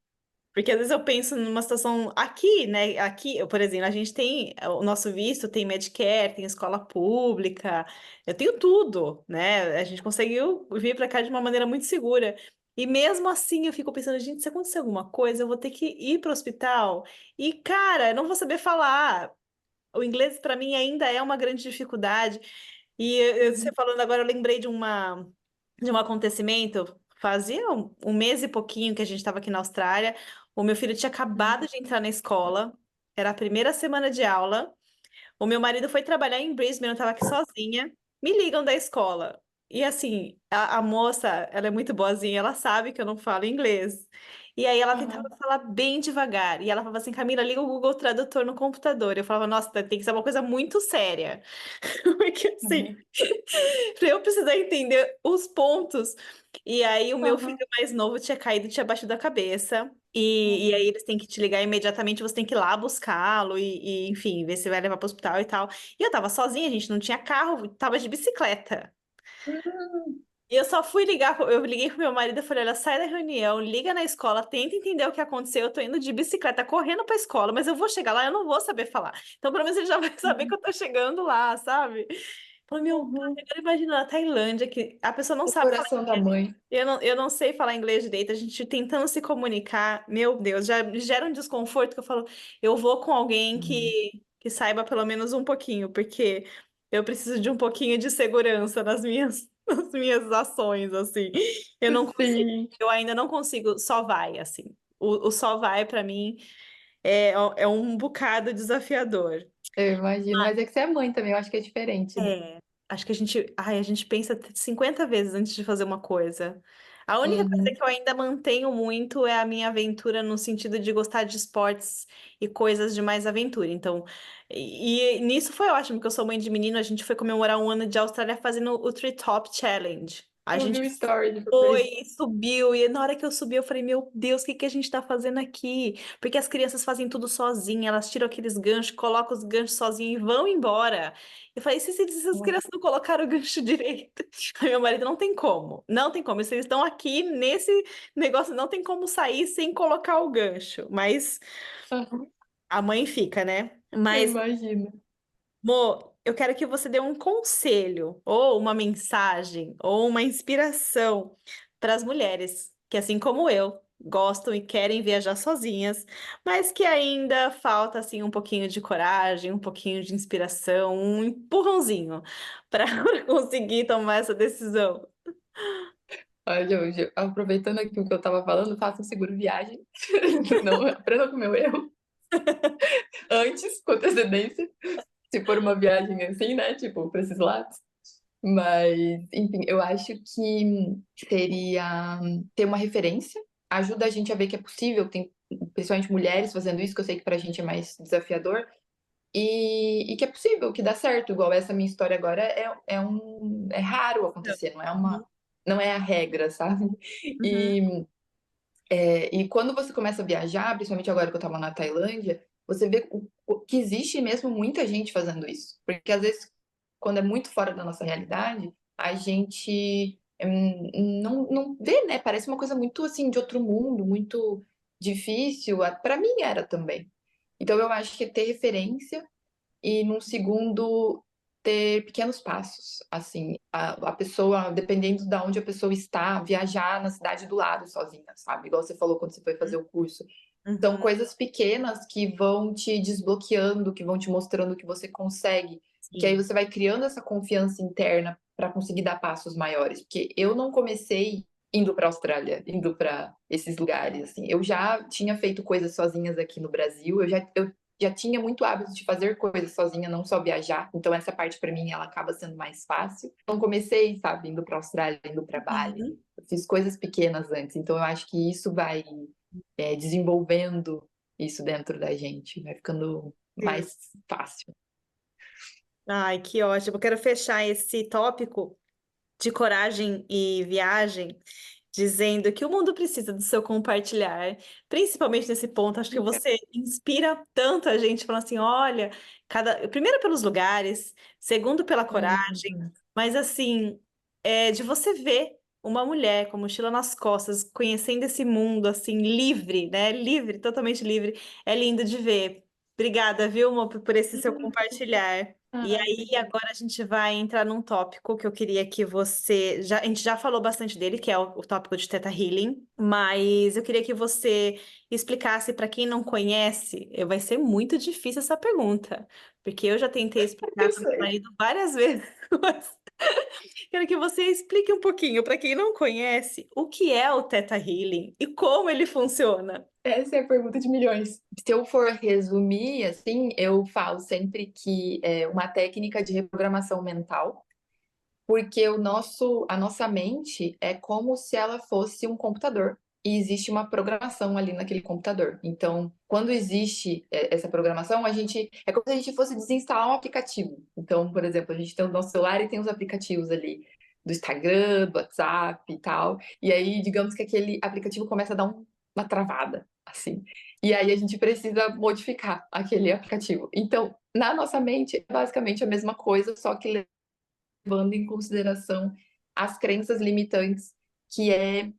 Porque às vezes eu penso numa situação aqui, né? Aqui, por exemplo, a gente tem o nosso visto, tem Medicare, tem escola pública, eu tenho tudo, né? A gente conseguiu vir para cá de uma maneira muito segura. E mesmo assim eu fico pensando, gente, se acontecer alguma coisa, eu vou ter que ir para o hospital. E, cara, eu não vou saber falar. O inglês para mim ainda é uma grande dificuldade. E você Uhum. falando agora, eu lembrei de um acontecimento. Fazia um mês e pouquinho que a gente estava aqui na Austrália. O meu filho tinha acabado de entrar na escola. Era a primeira semana de aula. O meu marido foi trabalhar em Brisbane, eu estava aqui sozinha. Me ligam da escola. E assim, a moça, ela é muito boazinha, ela sabe que eu não falo inglês. E aí ela tentava Aham. falar bem devagar. E ela falava assim, Camila, liga o Google Tradutor no computador. Eu falava, nossa, tem que ser uma coisa muito séria. Porque assim, Aham. pra eu precisar entender os pontos. E aí o meu filho Aham. mais novo tinha caído, tinha batido a cabeça. E aí Uhum. eles têm que te ligar imediatamente, você tem que ir lá buscá-lo enfim, ver se vai levar para o hospital e tal. E eu tava sozinha, a gente não tinha carro, tava de bicicleta. Hum. E eu só fui ligar, eu liguei pro meu marido e falei, olha, sai da reunião, liga na escola, tenta entender o que aconteceu. Eu tô indo de bicicleta, correndo pra escola, mas eu vou chegar lá, eu não vou saber falar. Então, pelo menos ele já vai saber que Uhum. eu tô chegando lá, sabe? Falei, meu pai, Uhum. agora imagina na Tailândia, que a pessoa não O sabe falar coração da inglês. mãe. Eu não sei falar inglês direito, a gente tentando se comunicar, meu Deus, já me gera um desconforto que eu falo, eu vou com alguém Uhum. que saiba pelo menos um pouquinho, porque eu preciso de um pouquinho de segurança nas minhas, nas minhas ações, assim. Eu não consigo, Sim, eu ainda não consigo, só vai, assim. O só vai, para mim, é um bocado desafiador. eu imagino. Mas é que você é mãe também, eu acho que é diferente, né? É, acho que a gente pensa 50 vezes antes de fazer uma coisa. A única coisa Uhum. que eu ainda mantenho muito é a minha aventura no sentido de gostar de esportes e coisas de mais aventura. Então, e nisso foi ótimo, que eu sou mãe de menino, a gente foi comemorar um ano de Austrália fazendo o Treetop Challenge. A Eu vi o gente story de foi, vocês. subiu, e na hora que eu subi, eu falei, meu Deus, o que que a gente tá fazendo aqui? Porque as crianças fazem tudo sozinhas, elas tiram aqueles ganchos, colocam os ganchos sozinhas e vão embora. Eu falei, se as crianças não colocaram o gancho direito? Aí meu marido, não tem como, não tem como. Se eles estão aqui nesse negócio, não tem como sair sem colocar o gancho. Mas Aham. a mãe fica, né? Eu Mas imagino. Mo, eu quero que você dê um conselho, ou uma mensagem, ou uma inspiração para as mulheres que, assim como eu, gostam e querem viajar sozinhas, mas que ainda falta assim um pouquinho de coragem, um pouquinho de inspiração, um empurrãozinho para conseguir tomar essa decisão. Olha, hoje, aproveitando aqui o que eu tava falando, faça um seguro viagem. Não aprenda com o meu erro antes, com antecedência. Se for uma viagem assim, né? Tipo, pra esses lados. Mas, enfim, eu acho que seria ter uma referência. Ajuda a gente a ver que é possível. Tem principalmente mulheres fazendo isso, que eu sei que pra gente é mais desafiador. E que é possível, que dá certo. Igual essa minha história agora é raro acontecer, Uhum, não é a regra, sabe? uhum, E e quando você começa a viajar, principalmente agora que eu estava na Tailândia, você vê que existe mesmo muita gente fazendo isso. Porque às vezes, quando é muito fora da nossa realidade, a gente não vê, né? Parece uma coisa muito assim de outro mundo, muito difícil. Para mim era também. Então eu acho que ter referência e num segundo ter pequenos passos, assim, a pessoa, dependendo de onde a pessoa está, viajar na cidade do lado sozinha, sabe? Igual você falou quando você foi fazer o curso. São uhum, coisas pequenas que vão te desbloqueando, que vão te mostrando que você consegue, que aí sim. você vai criando essa confiança interna para conseguir dar passos maiores. Porque eu não comecei indo para a Austrália, indo para esses lugares, assim. Eu já tinha feito coisas sozinhas aqui no Brasil, eu já tinha muito hábito de fazer coisas sozinha, não só viajar. Então essa parte para mim ela acaba sendo mais fácil. Não comecei, sabe, indo para a Austrália, indo para Bali. Uhum. Eu fiz coisas pequenas antes. Então eu acho que isso vai desenvolvendo isso dentro da gente, vai ficando Sim. mais fácil. Ai, que ótimo. Eu quero fechar esse tópico de coragem e viagem, dizendo que o mundo precisa do seu compartilhar, principalmente nesse ponto. Acho que você inspira tanto a gente, falando assim: olha, primeiro pelos lugares, segundo pela coragem, Uhum. mas assim, de você ver uma mulher com mochila nas costas, conhecendo esse mundo assim, livre, né? Livre, totalmente livre. É lindo de ver. Obrigada, viu, amor, por esse seu compartilhar. E Ai, aí, legal. agora a gente vai entrar num tópico que eu queria que você. A gente já falou bastante dele, que é o tópico de Theta Healing, mas eu queria que você explicasse para quem não conhece. Vai ser muito difícil essa pergunta, porque eu já tentei explicar Eu para meu sei. marido várias vezes, mas quero que você explique um pouquinho, para quem não conhece, o que é o Theta Healing e como ele funciona. Essa é a pergunta de milhões. Se eu for resumir, assim, eu falo sempre que é uma técnica de reprogramação mental, porque a nossa mente é como se ela fosse um computador. E existe uma programação ali naquele computador. Então, quando existe essa programação, é como se a gente fosse desinstalar um aplicativo. Então, por exemplo, a gente tem o nosso celular e tem os aplicativos ali do Instagram, do WhatsApp e tal. E aí, digamos que aquele aplicativo começa a dar uma travada, assim. E aí a gente precisa modificar aquele aplicativo. Então, na nossa mente, é basicamente a mesma coisa, só que levando em consideração as crenças limitantes, que é,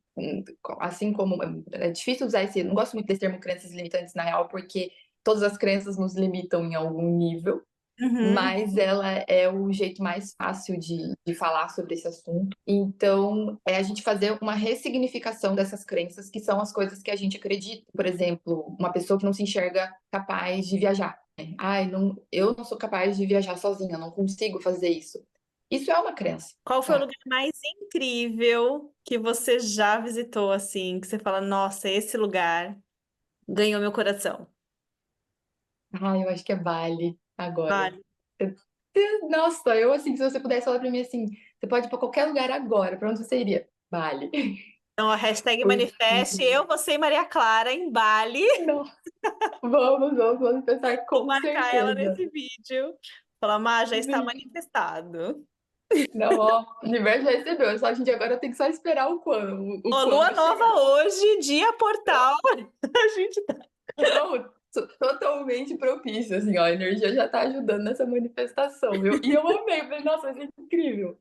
assim como, é difícil usar esse, não gosto muito desse termo crenças limitantes na real, porque todas as crenças nos limitam em algum nível, Uhum. mas ela é o jeito mais fácil de falar sobre esse assunto. Então, é a gente fazer uma ressignificação dessas crenças, que são as coisas que a gente acredita. Por exemplo, uma pessoa que não se enxerga capaz de viajar. Ai, não, eu não sou capaz de viajar sozinha, não consigo fazer isso. Isso é uma crença, Qual foi o sabe? lugar mais incrível que você já visitou, assim, que você fala, nossa, esse lugar ganhou meu coração? Ai, eu acho que é Bali agora. Vale. Eu- Nossa, eu assim, se você pudesse falar pra mim assim, você pode ir pra qualquer lugar agora, pra onde você iria? Bali. Então, a hashtag Porque, manifeste eu, você e Maria Clara em Bali. não, vamos pensar Vou com marcar ela certeza. nesse vídeo. Falar, Má, já está Sim. manifestado. Não, ó, o universo já recebeu, só a gente agora tem que só esperar o Ó, lua quando nova chegar. hoje, dia portal. A gente tá... Não, totalmente propício, assim, ó, a energia já tá ajudando nessa manifestação, viu? E eu amei, falei, nossa, vai ser incrível.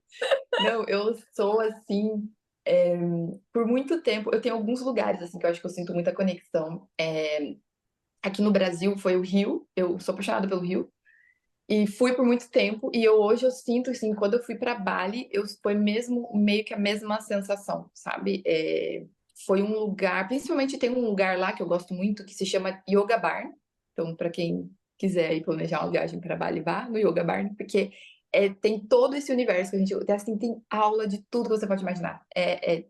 Não, eu sou assim, é, por muito tempo, eu tenho alguns lugares assim que eu acho que eu sinto muita conexão. Aqui no Brasil foi o Rio, eu sou apaixonada pelo Rio e fui por muito tempo e hoje eu sinto assim, quando eu fui para Bali, eu foi mesmo meio que a mesma sensação, sabe? Foi um lugar, principalmente tem um lugar lá que eu gosto muito que se chama Yoga Barn. Então, para quem quiser aí planejar uma viagem para Bali, vá no Yoga Barn, porque tem todo esse universo que a gente assim, tem aula de tudo que você pode imaginar.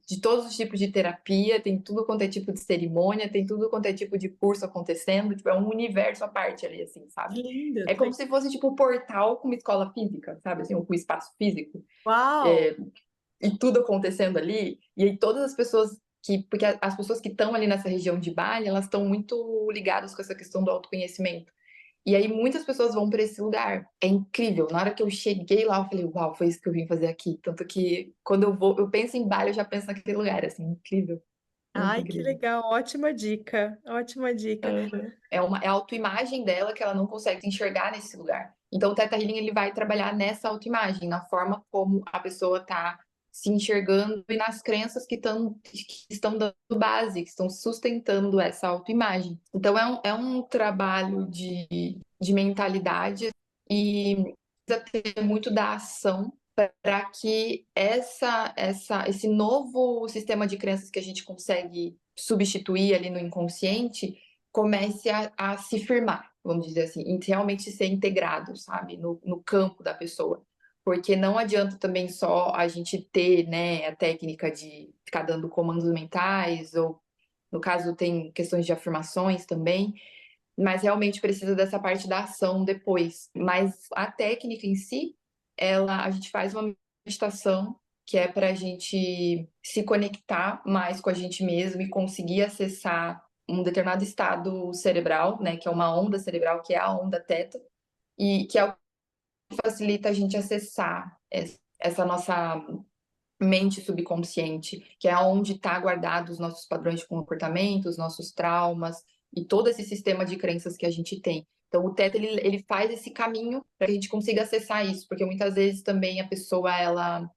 De todos os tipos de terapia, tem tudo quanto é tipo de cerimônia, tem tudo quanto é tipo de curso acontecendo, tipo, é um universo à parte ali, assim, Que sabe? lindo. É como se fosse tipo um portal com uma escola física, sabe? Assim, com um espaço físico Uau! e tudo acontecendo ali, e aí todas as pessoas porque as pessoas que estão ali nessa região de Bali, elas estão muito ligadas com essa questão do autoconhecimento. E aí muitas pessoas vão para esse lugar. É incrível. Na hora que eu cheguei lá, eu falei, uau, foi isso que eu vim fazer aqui. Tanto que quando eu vou, eu penso em Bali, eu já penso naquele lugar, assim, incrível. Muito Ai, que incrível. legal. Ótima dica. Ótima dica. Uhum. É a autoimagem dela que ela não consegue se enxergar nesse lugar. Então, o Theta Healing ele vai trabalhar nessa autoimagem, na forma como a pessoa está se enxergando e nas crenças que estão dando base, que estão sustentando essa autoimagem. Então, é um trabalho de mentalidade e precisa ter muito da ação para que esse novo sistema de crenças que a gente consegue substituir ali no inconsciente comece a se firmar, vamos dizer assim, e realmente ser integrado, sabe, no campo da pessoa. Porque não adianta também só a gente ter, né, a técnica de ficar dando comandos mentais, ou no caso tem questões de afirmações também, mas realmente precisa dessa parte da ação depois. Mas a técnica em si, a gente faz uma meditação que é para a gente se conectar mais com a gente mesmo e conseguir acessar um determinado estado cerebral, né, que é uma onda cerebral, que é a onda teta, e que é o que facilita a gente acessar essa nossa mente subconsciente, que é onde está guardado os nossos padrões de comportamento, os nossos traumas e todo esse sistema de crenças que a gente tem. Então, o Teta, ele faz esse caminho para que a gente consiga acessar isso, porque muitas vezes também a pessoa, ela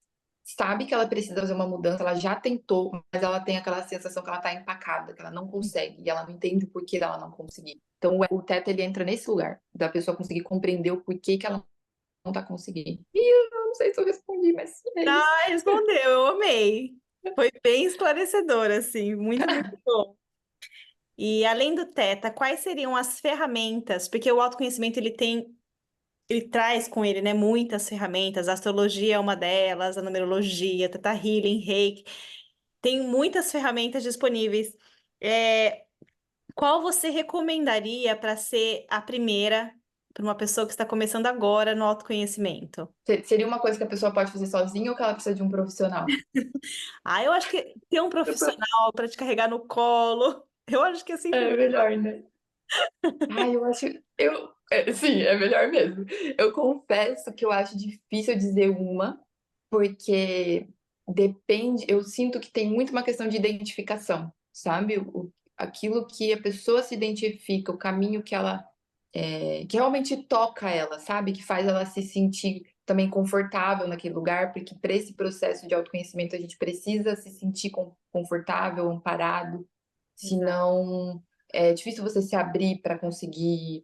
sabe que ela precisa fazer uma mudança, ela já tentou, mas ela tem aquela sensação que ela está empacada, que ela não consegue, e ela não entende o porquê dela não conseguir. Então, o Teta, ele entra nesse lugar, da pessoa conseguir compreender o porquê que ela tá conseguindo. E eu não sei se eu respondi, mas é isso. Ah, respondeu, eu amei. Foi bem esclarecedor, assim, muito, muito bom. E além do Teta, quais seriam as ferramentas? Porque o autoconhecimento ele traz com ele, né, muitas ferramentas. A astrologia é uma delas, a numerologia, Teta Healing, Reiki. Tem muitas ferramentas disponíveis. É, qual você recomendaria para ser a primeira para uma pessoa que está começando agora no autoconhecimento? Seria uma coisa que a pessoa pode fazer sozinha ou que ela precisa de um profissional? Ah, eu acho que ter um profissional para te carregar no colo, eu acho que é É simplesmente. melhor, né? Ai, eu acho. Sim, é melhor mesmo. Eu confesso que eu acho difícil dizer uma, porque depende. Eu sinto que tem muito uma questão de identificação, sabe? Aquilo que a pessoa se identifica, o caminho que ela. Que realmente toca ela, sabe? Que faz ela se sentir também confortável naquele lugar, porque para esse processo de autoconhecimento a gente precisa se sentir confortável, amparado, Exato. senão é difícil você se abrir para conseguir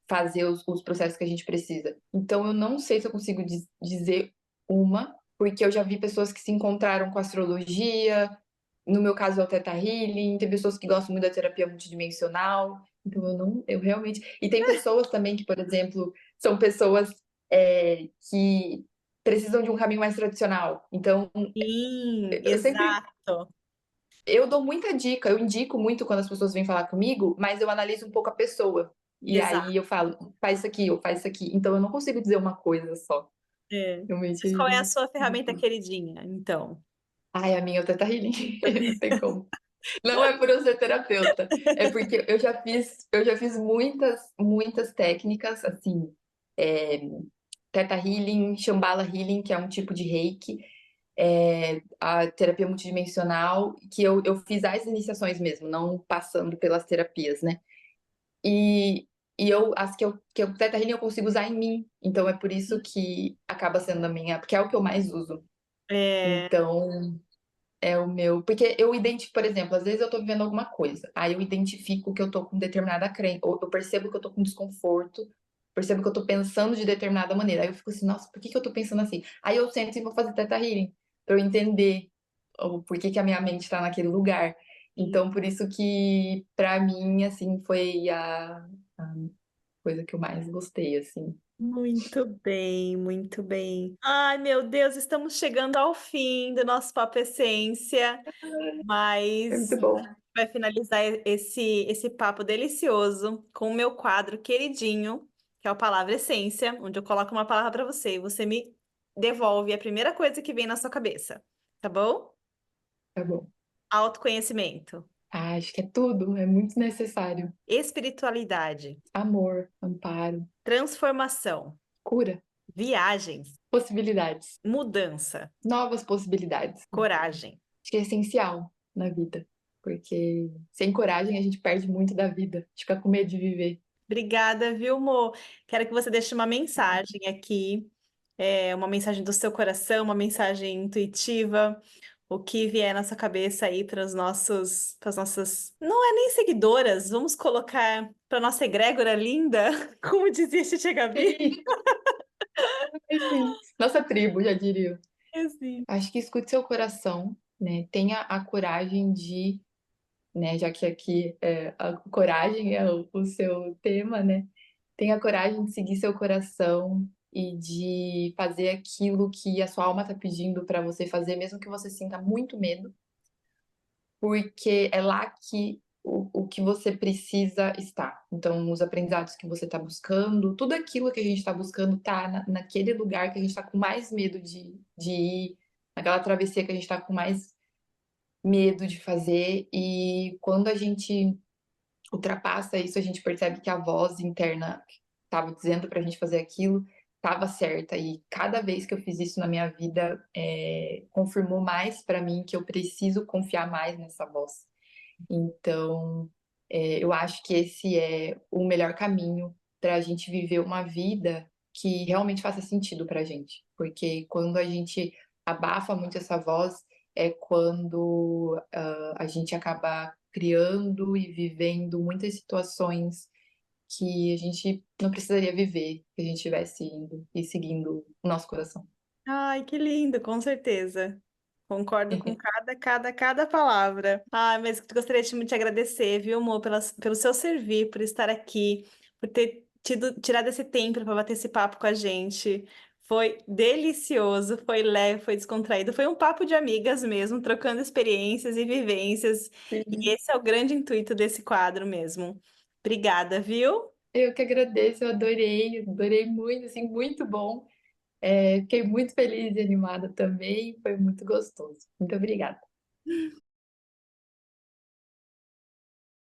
fazer os processos que a gente precisa. Então, eu não sei se eu consigo dizer uma, porque eu já vi pessoas que se encontraram com astrologia, no meu caso é o Theta Healing, tem pessoas que gostam muito da terapia multidimensional, então eu não, eu realmente. E tem pessoas também que, por exemplo, são pessoas que precisam de um caminho mais tradicional. Então, Sim, eu sempre exato. eu dou muita dica, eu indico muito quando as pessoas vêm falar comigo, mas eu analiso um pouco a pessoa. E aí Exato. eu falo, faz isso aqui, ou faz isso aqui. Então eu não consigo dizer uma coisa só. É. Mas qual é a Realmente. sua ferramenta queridinha, então? Ai, a minha é o Teta Healing. Não tem como. Não é por eu ser terapeuta, é porque eu já fiz muitas técnicas, assim, é, Theta Healing, Shambhala Healing, que é um tipo de Reiki, a terapia multidimensional, que eu fiz as iniciações mesmo, não passando pelas terapias, né? E, as que o Theta Healing eu consigo usar em mim, então é por isso que acaba sendo a minha, porque é o que eu mais uso. É, Então, é o meu. Porque eu identifico, por exemplo, às vezes eu tô vivendo alguma coisa, aí eu identifico que eu tô com determinada crença, ou eu percebo que eu tô com desconforto, percebo que eu tô pensando de determinada maneira. Aí eu fico assim, nossa, por que que eu tô pensando assim? Aí eu sento e vou fazer Theta Healing, pra eu entender o porquê que a minha mente tá naquele lugar. sim. Então, por isso que, pra mim, assim, foi a coisa que eu mais gostei, assim. Muito bem, muito bem. Ai, meu Deus, estamos chegando ao fim do nosso Papo Essência, É mas muito bom. vai finalizar esse papo delicioso com o meu quadro queridinho, que é o Palavra Essência, onde eu coloco uma palavra para você e você me devolve a primeira coisa que vem na sua cabeça, tá bom? Tá bom. Autoconhecimento, Ah, acho que é tudo, é muito necessário. espiritualidade, Amor, amparo, transformação, cura, viagens, possibilidades, mudança, novas possibilidades. coragem. Acho que é essencial na vida, porque sem coragem a gente perde muito da vida, a gente fica com medo de viver. Obrigada, viu, Mo? Quero que você deixe uma mensagem aqui, uma mensagem do seu coração, uma mensagem intuitiva, o que vier na sua cabeça aí para as nossas, não é nem seguidoras, vamos colocar para nossa egrégora linda, como dizia Tia Gabi. Sim, sim. Nossa tribo, já diria. Assim. Acho que escute seu coração, né? Tenha a coragem de, né? Já que aqui a coragem é o seu tema, né? Tenha coragem de seguir seu coração e de fazer aquilo que a sua alma está pedindo para você fazer, mesmo que você sinta muito medo, porque é lá que o que você precisa estar. Então, os aprendizados que você está buscando, tudo aquilo que a gente está buscando está naquele lugar que a gente está com mais medo de ir, naquela travessia que a gente está com mais medo de fazer. E quando a gente ultrapassa isso, a gente percebe que a voz interna que estava dizendo para a gente fazer aquilo estava certa. E cada vez que eu fiz isso na minha vida, confirmou mais para mim que eu preciso confiar mais nessa voz. Então, eu acho que esse é o melhor caminho para a gente viver uma vida que realmente faça sentido para a gente. Porque quando a gente abafa muito essa voz, é quando a gente acaba criando e vivendo muitas situações que a gente não precisaria viver se a gente estivesse indo e seguindo o nosso coração. Ai, que lindo, com certeza. Concordo com cada palavra. Ai, mas gostaria de te agradecer, viu, amor, pelo seu servir, por estar aqui, por ter tirado esse tempo para bater esse papo com a gente. Foi delicioso, foi leve, foi descontraído. Foi um papo de amigas mesmo, trocando experiências e vivências. E Sim. esse é o grande intuito desse quadro mesmo. Obrigada, viu? Eu que agradeço, eu adorei muito, assim, muito bom. Fiquei muito feliz e animada também, foi muito gostoso. Muito obrigada.